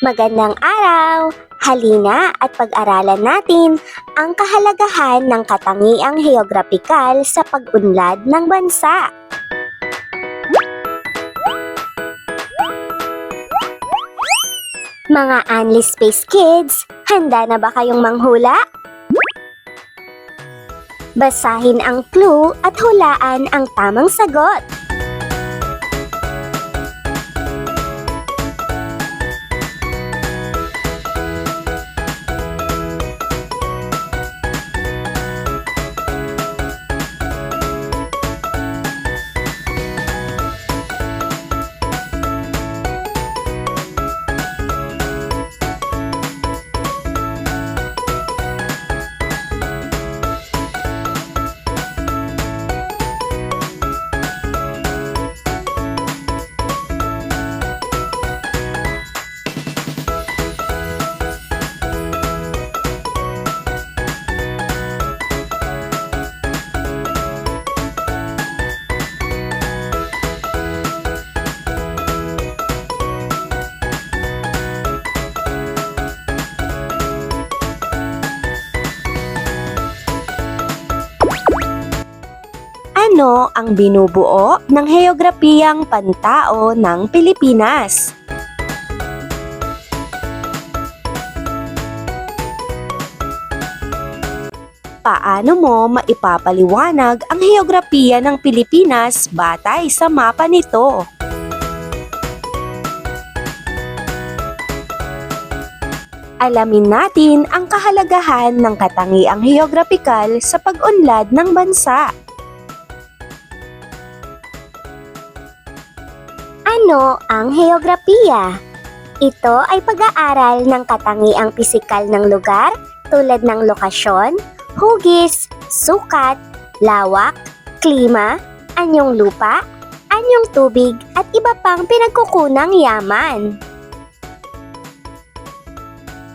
Magandang araw! Halina at pag-aralan natin ang kahalagahan ng katangiang heograpikal sa pag-unlad ng bansa. Mga Anli Space Kids, handa na ba kayong manghula? Basahin ang clue at hulaan ang tamang sagot. Ano ang binubuo ng heograpiyang pantao ng Pilipinas? Paano mo maipapaliwanag ang heograpiya ng Pilipinas batay sa mapa nito? Alamin natin ang kahalagahan ng katangiang heograpikal sa pag-unlad ng bansa. Ano ang heograpiya? Ito ay pag-aaral ng katangiang pisikal ng lugar tulad ng lokasyon, hugis, sukat, lawak, klima, anyong lupa, anyong tubig at iba pang pinagkukunang yaman.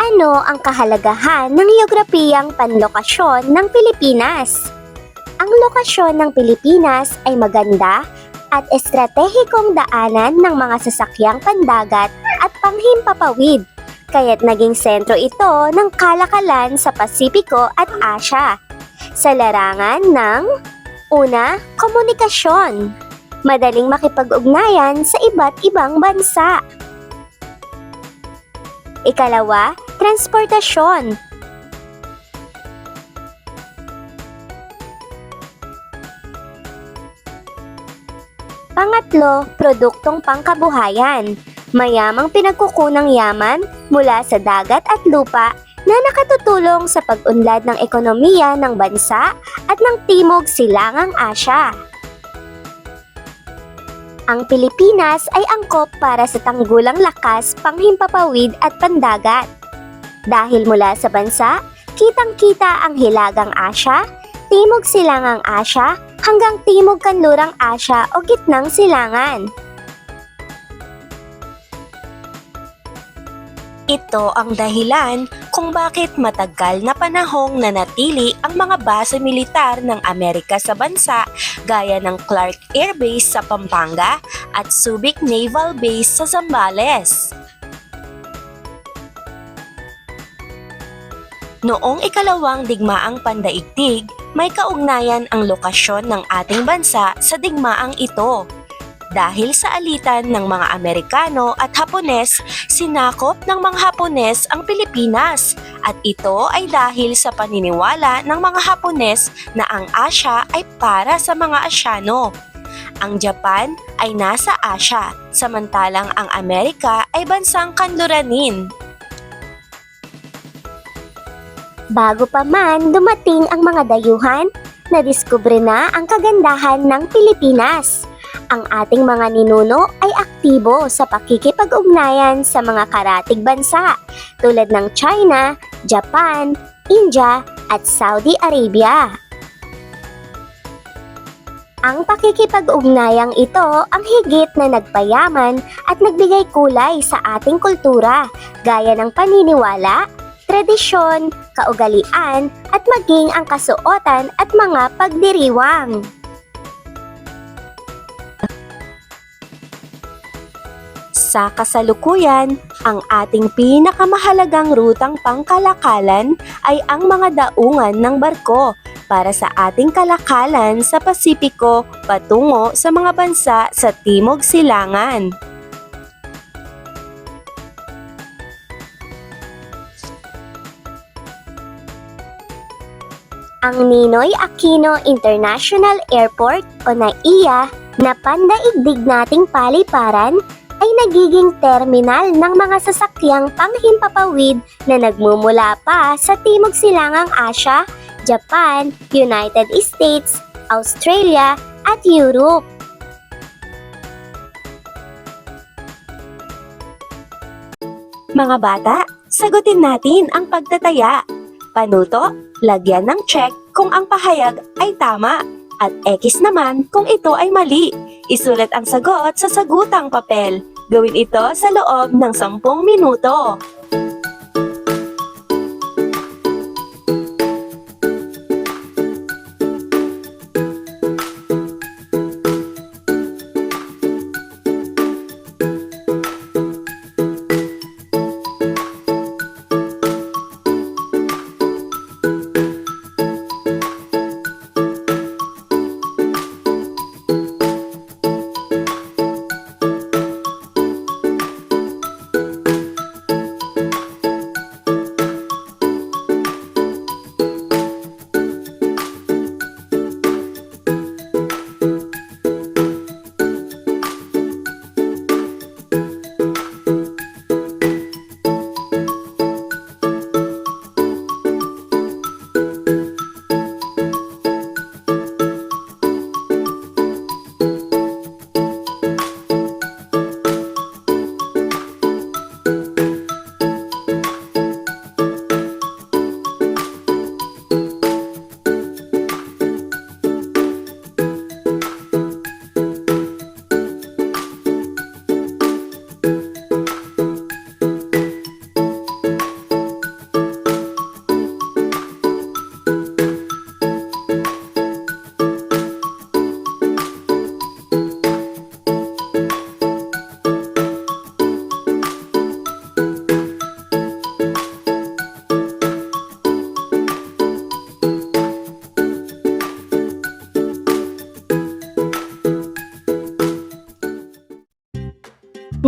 Ano ang kahalagahan ng heograpiyang panlokasyon ng Pilipinas? Ang lokasyon ng Pilipinas ay maganda at estratehikong daanan ng mga sasakyang pandagat at panghimpapawid, kaya't naging sentro ito ng kalakalan sa Pasipiko at Asya. Sa larangan ng una, komunikasyon. Madaling makipag-ugnayan sa iba't ibang bansa. Ikalawa, transportasyon. Pangatlo, produktong pangkabuhayan. Mayamang pinagkukunang yaman mula sa dagat at lupa na nakatutulong sa pag-unlad ng ekonomiya ng bansa at ng Timog Silangang Asya. Ang Pilipinas ay angkop para sa tanggulang lakas, panghimpapawid at pandagat. Dahil mula sa bansa, kitang-kita ang Hilagang Asya, Timog Silangang Asya, hanggang Timog Kanlurang Asya o Gitnang Silangan. Ito ang dahilan kung bakit matagal na panahong nanatili ang mga base militar ng Amerika sa bansa gaya ng Clark Air Base sa Pampanga at Subic Naval Base sa Zambales. Noong ikalawang digmaang pandaigdig, may kaugnayan ang lokasyon ng ating bansa sa digmaang ito. Dahil sa alitan ng mga Amerikano at Hapones, sinakop ng mga Hapones ang Pilipinas at ito ay dahil sa paniniwala ng mga Hapones na ang Asya ay para sa mga Asyano. Ang Japan ay nasa Asya, samantalang ang Amerika ay bansang kanluranin. Bago pa man dumating ang mga dayuhan, nadiskubre na ang kagandahan ng Pilipinas. Ang ating mga ninuno ay aktibo sa pakikipag-ugnayan sa mga karatig bansa tulad ng China, Japan, India at Saudi Arabia. Ang pakikipag-ugnayang ito ang higit na nagpayaman at nagbigay kulay sa ating kultura gaya ng paniniwala, tradisyon, kaugalian at maging ang kasuotan at mga pagdiriwang. Sa kasalukuyan, ang ating pinakamahalagang rutang pangkalakalan ay ang mga daungan ng barko para sa ating kalakalan sa Pasipiko patungo sa mga bansa sa Timog Silangan. Ang Ninoy Aquino International Airport o NAIA na pandaigdig nating paliparan ay nagiging terminal ng mga sasakyang panghimpapawid na nagmumula pa sa Timog Silangang Asya, Japan, United States, Australia at Europe. Mga bata, sagutin natin ang pagtataya. Panuto, lagyan ng check kung ang pahayag ay tama at X naman kung ito ay mali. Isulat ang sagot sa sagutang papel. Gawin ito sa loob ng 10 minuto.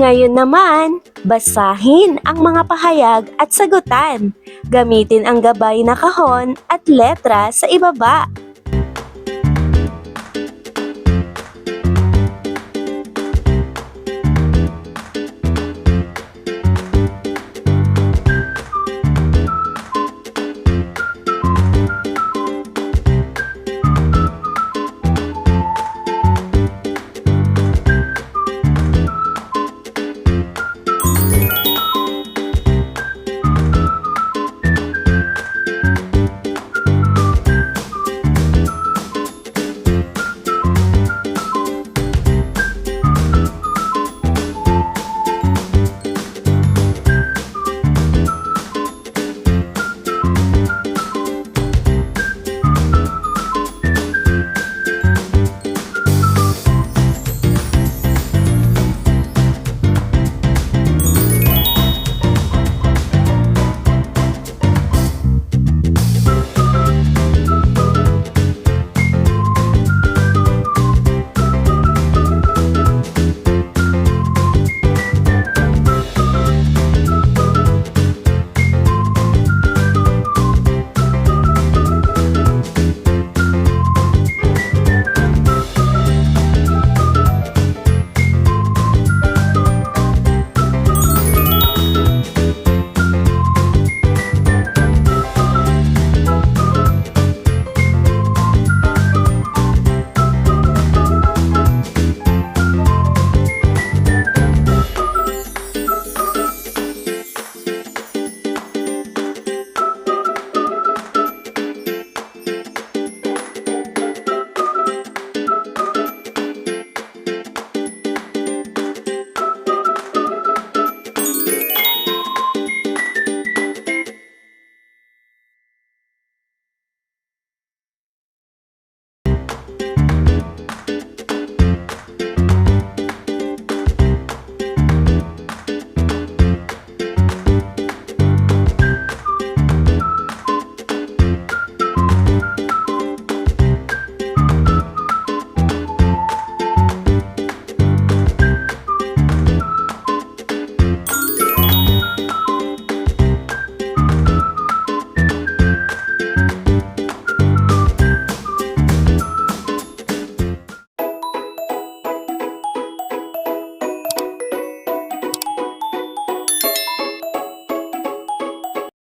Ngayon naman, basahin ang mga pahayag at sagutan. Gamitin ang gabay na kahon at letra sa ibaba.